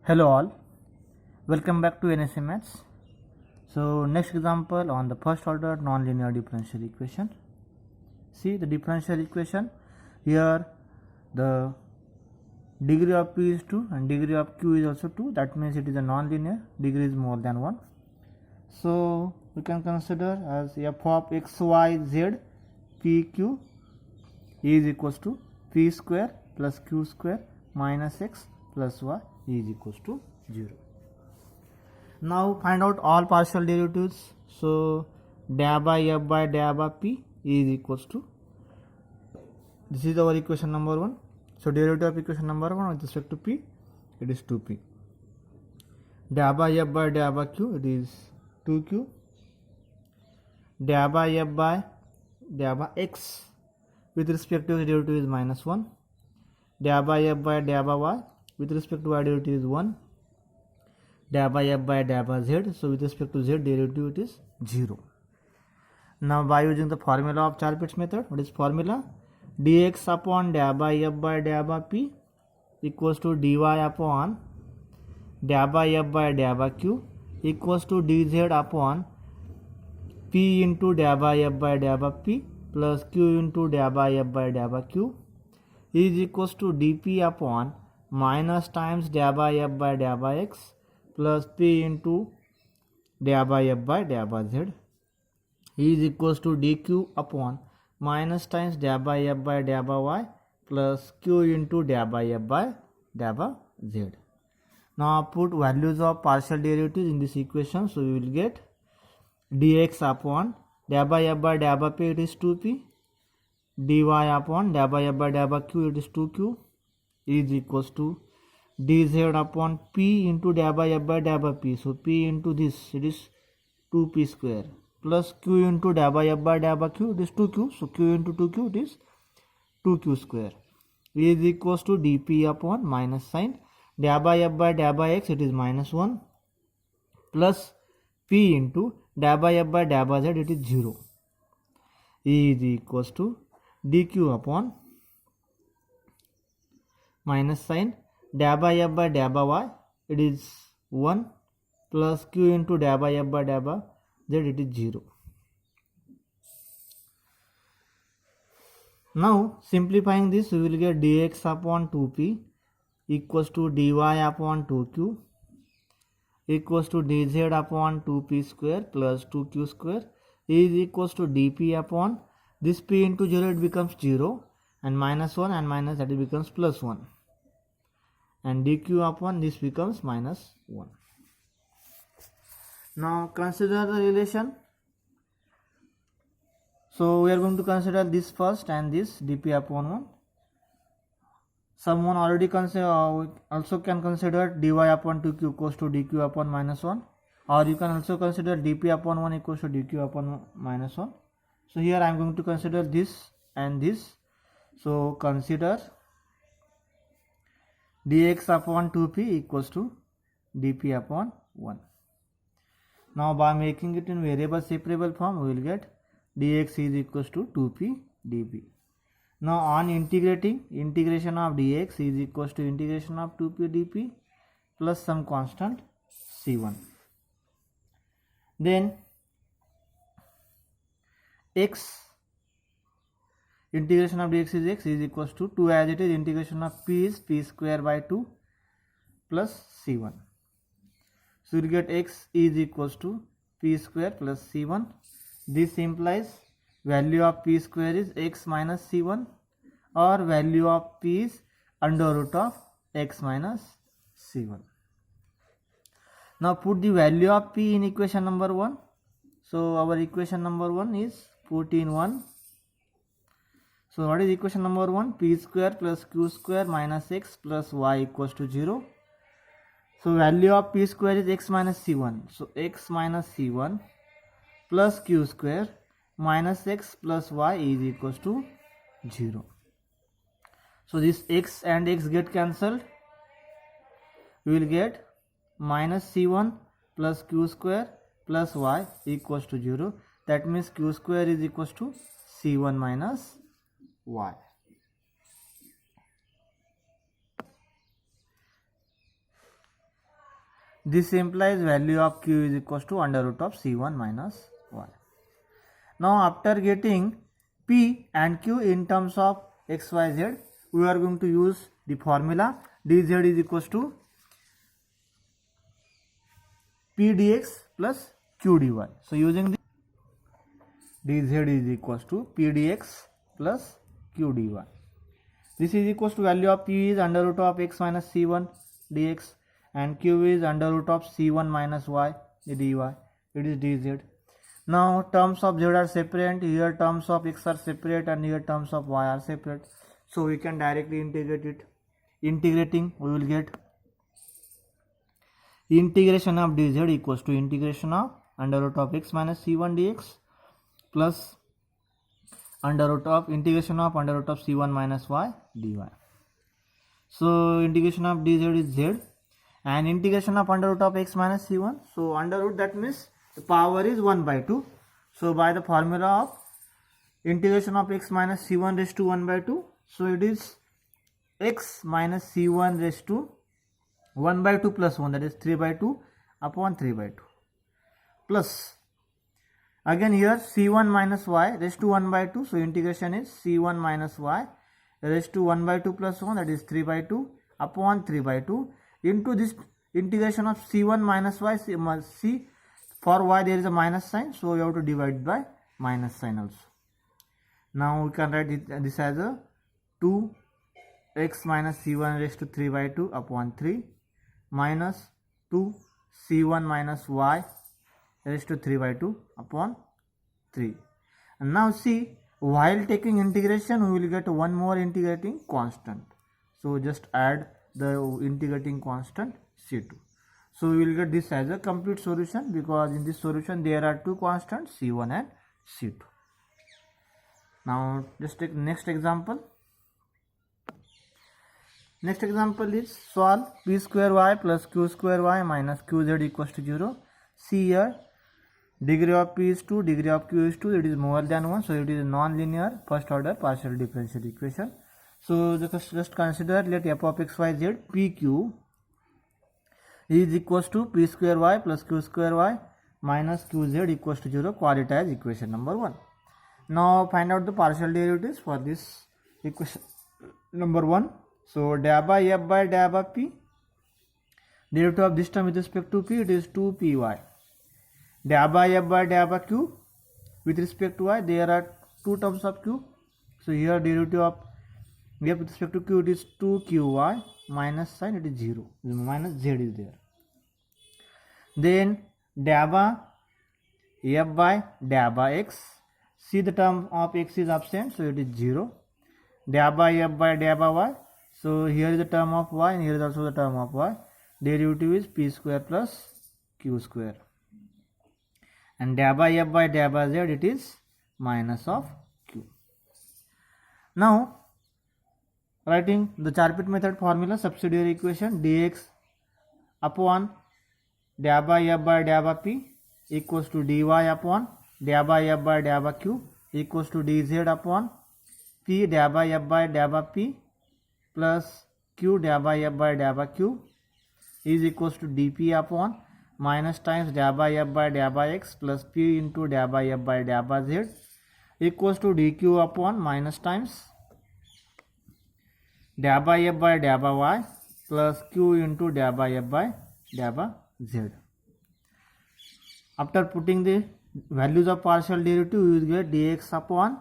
Hello all, welcome back to NSA Maths. So next example on the first order nonlinear differential equation. See the differential equation here, the degree of p is 2 and degree of q is also 2, that means it is a nonlinear, degree is more than 1. So we can consider as f of x, y, z, p, q is equals to p square plus q square minus x plus y is equals to 0. Now find out all partial derivatives. So dA by f by dA by p is equals to, this is our equation number 1. So derivative of equation number 1 with respect to p, it is 2p. dA by f by dA by q, it is 2q. dA by f by dA by x with respect to the derivative is minus 1. dA by f by dA by y with respect to y derivative is 1. dA by f by dA by z, so with respect to z derivative it is 0. Now by using the formula of Char-Pitts method, what is formula? dx upon dA by f by dA by p equals to dy upon dA by f by dA by q equals to dz upon p into dA by f by dA by p plus q into dA by f by dA by q is equals to dp upon minus times dA by f by dA by x plus p into dA by f by dA by z is equals to dq upon minus times dA by f by dA by y plus q into dA by f by dA by z. Now put values of partial derivatives in this equation, so we will get dx upon dA by f by dA by p, it is 2p, dy upon dA by f by dA by q, it is 2q is equals to dz upon p into dA by f by dA by p, so p into this, it is 2p square plus q into dA by f by dA by q, it is 2q, so q into 2q, it is 2q square is equals to dp upon minus sign dA by f by dA by x, it is minus 1 plus p into dA by f by dA by z, it is 0 is equals to dq upon minus sign dA by f by dA by y, it is 1 plus q into dA by f by dA by z, it is 0. Now simplifying this, we will get dx upon 2p equals to dy upon 2q equals to dz upon 2p square plus 2q square is equals to dp upon this p into 0, it becomes 0 and minus 1 and minus, that it becomes plus 1 and dq upon this becomes minus 1. Now consider the relation. So we are going to consider this first and this dp upon 1. Someone already also can consider dy upon 2q equals to dq upon minus 1, or you can also consider dp upon 1 equals to dq upon minus 1. So here I am going to consider this and this. So consider dx upon 2p equals to dp upon 1. Now by making it in variable separable form, we will get dx is equals to 2p dp. Now on integrating, integration of dx is equals to integration of 2p dp plus some constant c1. Then x, integration of dx is x is equals to 2 as it is, integration of p is p square by 2 plus c1. So you get x is equals to p square plus c1. This implies value of p square is x minus c1 or value of p is under root of x minus c1. Now put the value of p in equation number 1. So our equation number 1 is put in 1. So what is equation number 1? P square plus q square minus x plus y equals to 0. So value of p square is x minus c1. So x minus c1 plus q square minus x plus y is equals to 0. So this x and x get cancelled. We will get minus c1 plus q square plus y equals to 0. That means q square is equals to c1 minus y. This implies value of q is equals to under root of c1 minus y. Now after getting p and q in terms of x, y, z, we are going to use the formula dz is equals to p dx plus q dy. So using the dz is equals to p dx plus q dy. This is equals to value of p is under root of x minus c1 dx and q is under root of c1 minus y dy. It is dz. Now terms of z are separate, here terms of x are separate and here terms of y are separate. So we can directly integrate it. Integrating, we will get integration of dz equals to integration of under root of x minus c1 dx plus under root of integration of under root of c1 minus y dy. So integration of dz is z and integration of under root of x minus c1. So under root, that means the power is 1 by 2. So by the formula of integration of x minus c1 raised to 1 by 2, so it is x minus c1 raised to 1 by 2 plus 1, that is 3 by 2 upon 3 by 2 plus again here c1 minus y raised to 1 by 2. So integration is c1 minus y raised to 1 by 2 plus 1, that is 3 by 2 upon 3 by 2 into this integration of c1 minus y. C for y there is a minus sign, so we have to divide by minus sign also. Now we can write this as a 2x minus c1 raised to 3 by 2 upon 3 minus 2 c1 minus y raised to 3 by 2 upon 3. And now see, while taking integration we will get one more integrating constant. So just add the integrating constant c2. So we will get this as a complete solution, because in this solution there are two constants c1 and c2. Now just take next example. Next example is solve p square y plus q square y minus qz equals to 0. See here, degree of p is 2, degree of q is 2, it is more than 1, so it is a non-linear first order partial differential equation. So just consider, let f of x, y, z pq is equals to p square y plus q square y minus qz equals to 0, quadratize equation number 1. Now find out the partial derivatives for this equation number 1. So dA by f by dA by p, derivative of this term with respect to p, it is 2py. dA by f by dA by q, with respect to y there are two terms of q, so here derivative of f with respect to q, it is 2qy minus sign, it is 0, minus z is there. Then dA by f by dA by x, see the term of x is absent, so it is 0. dA by f by dA by y, so here is the term of y and here is also the term of y. Derivative is p square plus q square. And dA by f by dA by z, it is minus of q. Now writing the Charpit method formula, subsidiary equation dx upon dA by f by dA by p equals to dy upon dA by f by dA by q equals to dz upon p dA by f by dA by p plus q dA by f by dA by q is equals to dp upon minus times dA by f by dA by x plus p into dA by f by dA by z equals to dq upon minus times dA by f by dA by y plus q into dA by f by dA by z. After putting the values of partial derivative, we will get dx upon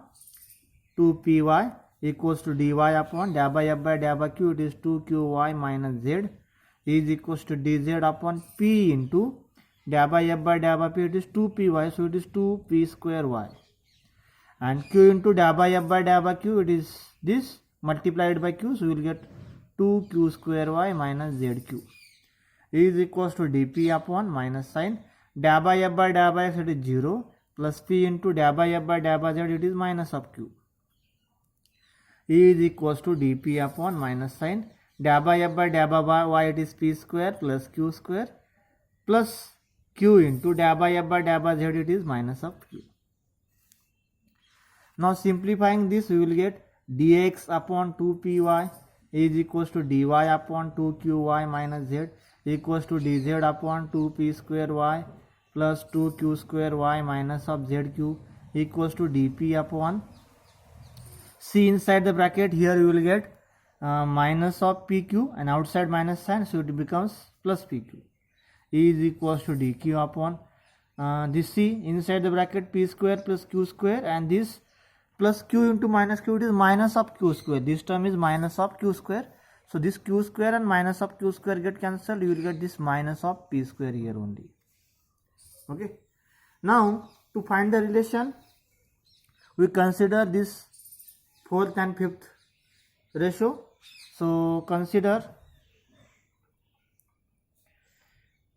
2py equals to dy upon dA by f by dA by q, it is 2qy minus z is equals to dz upon p into dA by f by dA by p, it is 2py, so it is 2p square y, and q into dA by f by dA by q, it is this multiplied by q, so we will get 2q square y minus zq is equals to dp upon minus sign dA by f by dA by x, it is 0 plus p into dA by f by dA by z, it is minus of q is equals to dp upon minus sign dA by f by dA by y, it is p square plus q square plus q into dA by f by dA by z, it is minus of q. Now simplifying this, we will get dx upon 2py is equals to dy upon 2qy minus z equals to dz upon 2p square y plus 2q square y minus of zq equals to dp upon c. Inside the bracket here you will get minus of pq and outside minus sign, so it becomes plus pq is equals to dq upon this c inside the bracket p square plus q square, and this plus q into minus q, it is minus of q square. This term is minus of q square. So this q square and minus of q square get cancelled. You will get this minus of p square here only. Okay. Now to find the relation, we consider this fourth and fifth ratio. So consider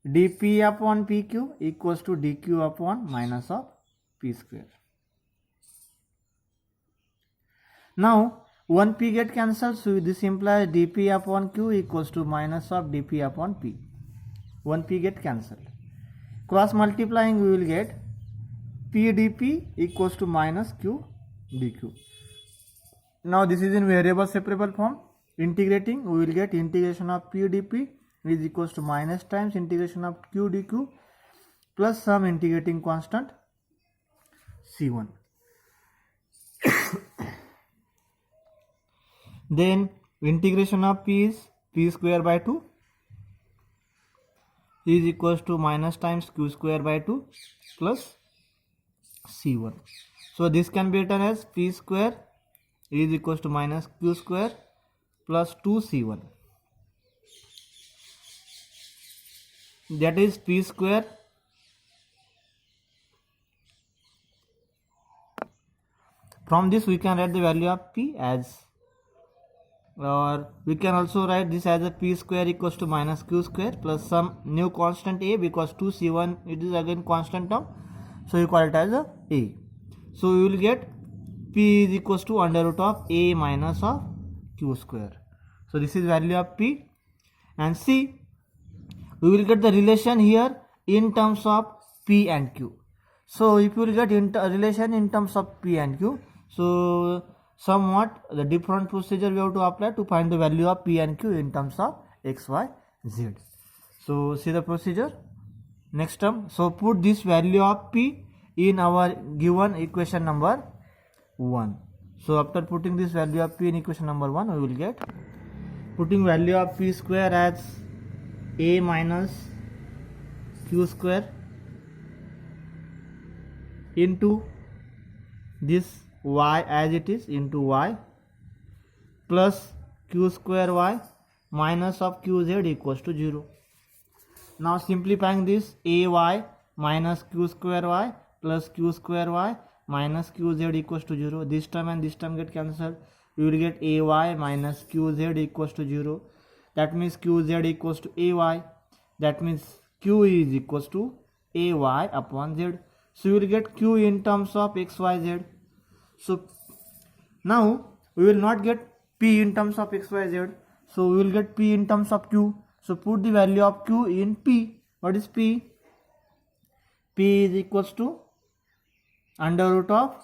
dp upon pq equals to dq upon minus of p square. Now 1p get cancelled, so this implies dp upon q equals to minus of dp upon p. 1p get cancelled. Cross multiplying we will get p dp equals to minus q dq. Now this is in variable separable form. Integrating, we will get integration of p dp is equals to minus times integration of q dq plus some integrating constant c1. Then integration of p is p square by 2 is equals to minus times q square by 2 plus c1. So this can be written as p square is equals to minus q square plus 2c1. That is p square from this we can write the value of p as, or we can also write this as a p square equals to minus q square plus some new constant a, because 2c1 it is again constant term, so you call it as a. So you will get p is equals to under root of a minus of q square. So this is value of p. And c, we will get the relation here in terms of p and q. So if you will get relation in terms of p and q, so somewhat the different procedure we have to apply to find the value of p and q in terms of x, y, z. So see the procedure. Next term, so put this value of p in our given equation number 1. So after putting this value of p in equation number 1, we will get, putting value of p square as a minus q square into this y as it is into y plus q square y minus of qz equals to 0. Now simplifying this, ay minus q square y plus q square y minus qz equals to 0. This term and this term get cancelled. You will get ay minus qz equals to 0. That means qz equals to ay. That means q is equals to ay upon z. So you will get q in terms of x, y, z. So now we will not get p in terms of x, y, z. So we will get p in terms of q. So put the value of q in p. What is p? P is equals to under root of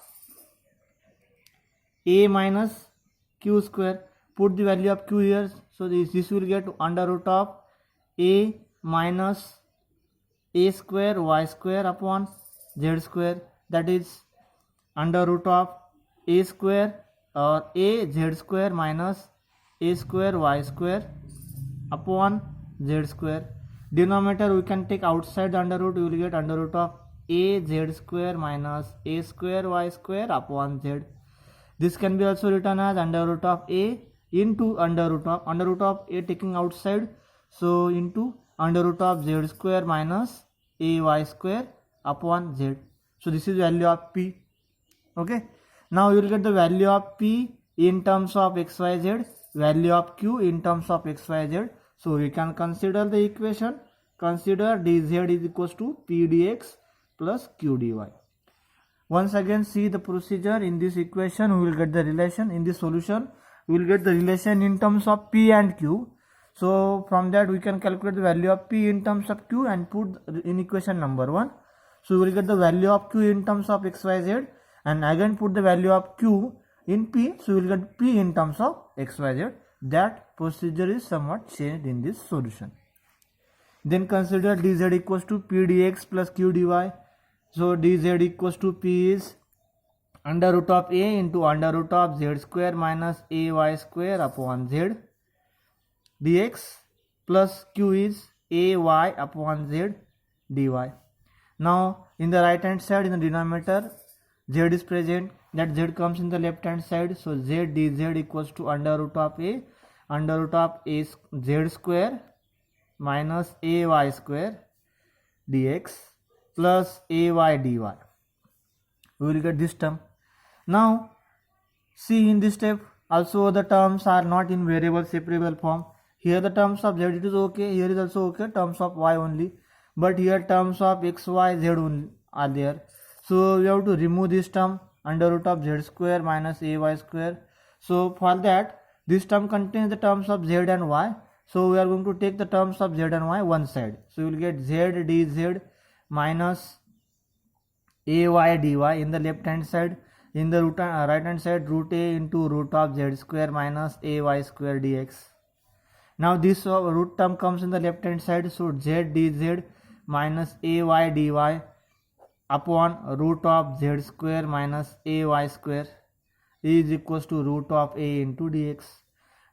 a minus q square. Put the value of q here. So this will get under root of a minus a square y square upon z square. That is under root of a square or a z square minus a square y square upon z square. Denominator we can take outside the under root. You will get under root of a z square minus a square y square upon z. This can be also written as under root of a into under root of a taking outside, so into under root of z square minus a y square upon z. So this is value of p. Okay. Now you will get the value of p in terms of x, y, z, value of q in terms of x, y, z. So we can consider the equation. Consider dz is equals to p dx plus q dy. Once again see the procedure. In this equation we will get the relation. In this solution we will get the relation in terms of p and q. So from that we can calculate the value of p in terms of q and put in equation number 1. So we will get the value of q in terms of x, y, z, and again put the value of q in p. So we will get p in terms of x, y, z. That procedure is somewhat changed in this solution. Then consider dz equals to p dx plus q dy. So dz equals to p is under root of a into under root of z square minus ay square upon z dx plus q is ay upon z dy. Now in the right hand side, in the denominator, z is present, that z comes in the left hand side. So z dz equals to under root of a z square minus ay square dx plus ay dy. We will get this term. Now see, in this step also the terms are not in variable separable form. Here the terms of z it is okay, here is also okay, terms of y only, but here terms of x, y, z only are there. So we have to remove this term under root of z square minus ay square. So for that, this term contains the terms of z and y. So we are going to take the terms of z and y one side. So you will get z dz minus ay dy in the left hand side. In the right hand side, root a into root of z square minus ay square dx. Now this root term comes in the left hand side. So z dz minus ay dy upon root of z square minus ay square is equals to root of a into dx.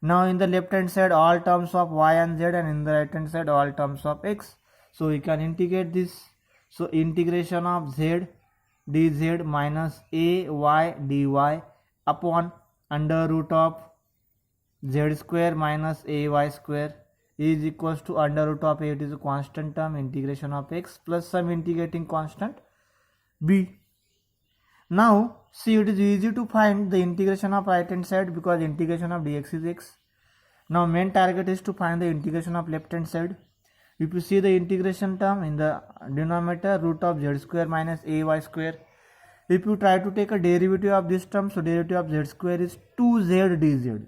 Now in the left hand side all terms of y and z, and in the right hand side all terms of x. So we can integrate this. So integration of z dz minus ay dy upon under root of z square minus ay square is equals to under root of a, it is a constant term, integration of x plus some integrating constant b. Now see, it is easy to find the integration of right hand side because integration of dx is x. Now main target is to find the integration of left hand side. If you see the integration term in the denominator, root of z square minus ay square, if you try to take a derivative of this term, so derivative of z square is 2z dz,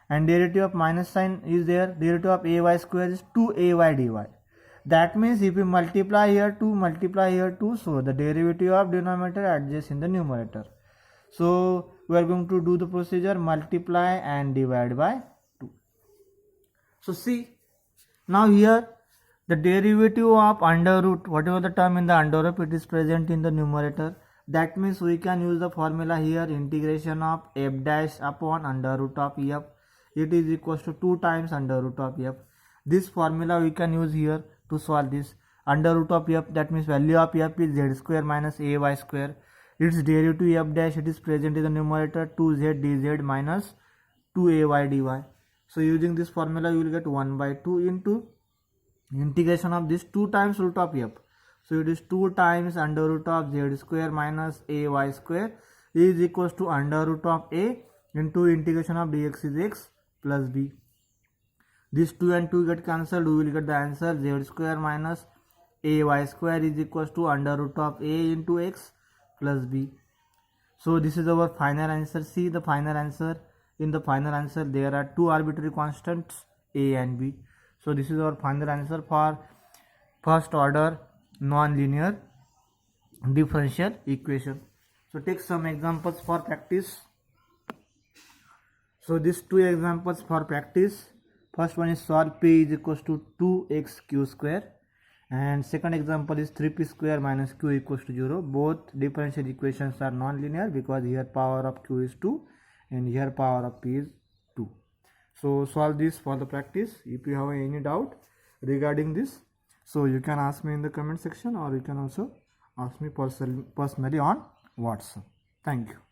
and derivative of minus sign is there, derivative of ay square is 2ay dy. That means if you multiply here 2, so the derivative of denominator adjusts in the numerator. So we are going to do the procedure multiply and divide by 2. So see, now here the derivative of under root, whatever the term in the under root, it is present in the numerator. That means we can use the formula here, integration of f dash upon under root of f. It is equals to 2 times under root of f. This formula we can use here to solve this. Under root of f, that means value of f is z square minus ay square. Its derivative f dash, it is present in the numerator, 2z dz minus 2ay dy. So using this formula you will get 1 by 2 into integration of this 2 times root of f. So it is 2 times under root of z square minus ay square is equals to under root of a into integration of dx is x plus b. This 2 and 2 get cancelled, we will get the answer z square minus ay square is equals to under root of a into x plus b. So this is our final answer. See the final answer. In the final answer there are 2 arbitrary constants a and b. So this is our final answer for first order non-linear differential equation. So take some examples for practice. So these 2 examples for practice. First one is solve p is equals to 2xq square, and second example is 3p square minus q equals to 0. Both differential equations are non-linear because here power of q is 2 and here power of p is 2. So solve this for the practice. If you have any doubt regarding this, so you can ask me in the comment section, or you can also ask me personally on WhatsApp. Thank you.